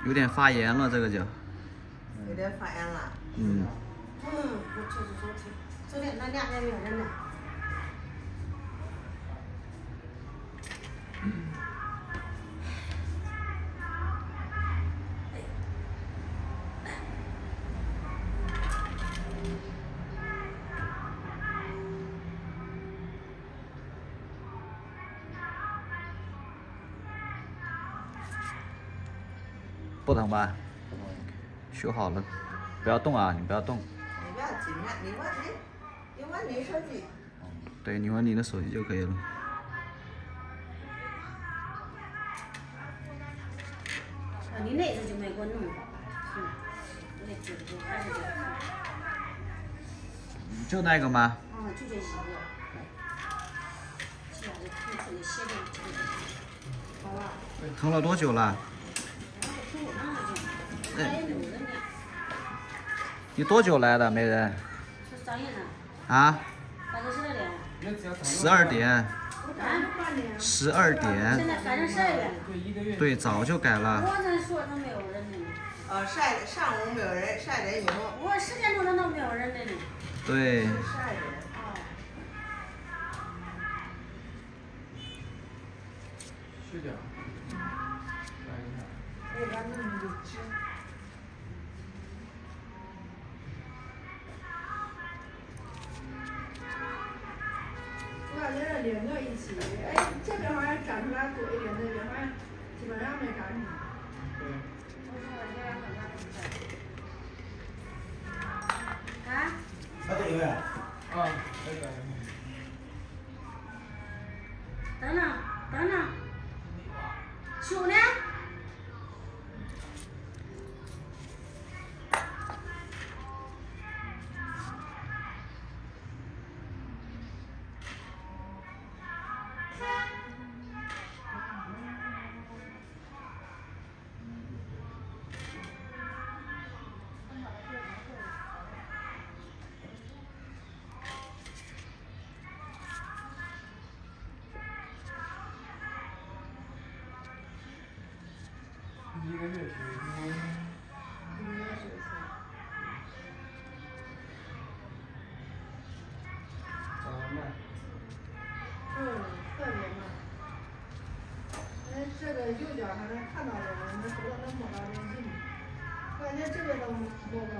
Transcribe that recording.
有点发炎了，这个就。有点发炎了。嗯。我就是昨天那2天没有人来。不疼吧？修好了，不要动啊！你不要动。你不要紧张，你玩你手机。对，你玩你的手机就可以了。你那次就没给我弄好吧？我得记住，还是这个。就那个吗？就这一个。其他的你写的这个。好吧。疼了多久了？你多久来的，媒人？啊？12点。12点。现在改成12点了。对，早就改了。我这说都没有人呢。上午没有人，12点以后。我10点钟都没有人呢。对。12点。睡觉。那边弄就吃。我感觉这2个一起，哎，这边好像长出来多一点，那边好像基本上没长什么。对。啊？这个呀？那个。等等，修呢？1个月学习。长得慢。特别慢。这个右脚还能看到人，那手都能摸到人近。感觉这边都摸不着。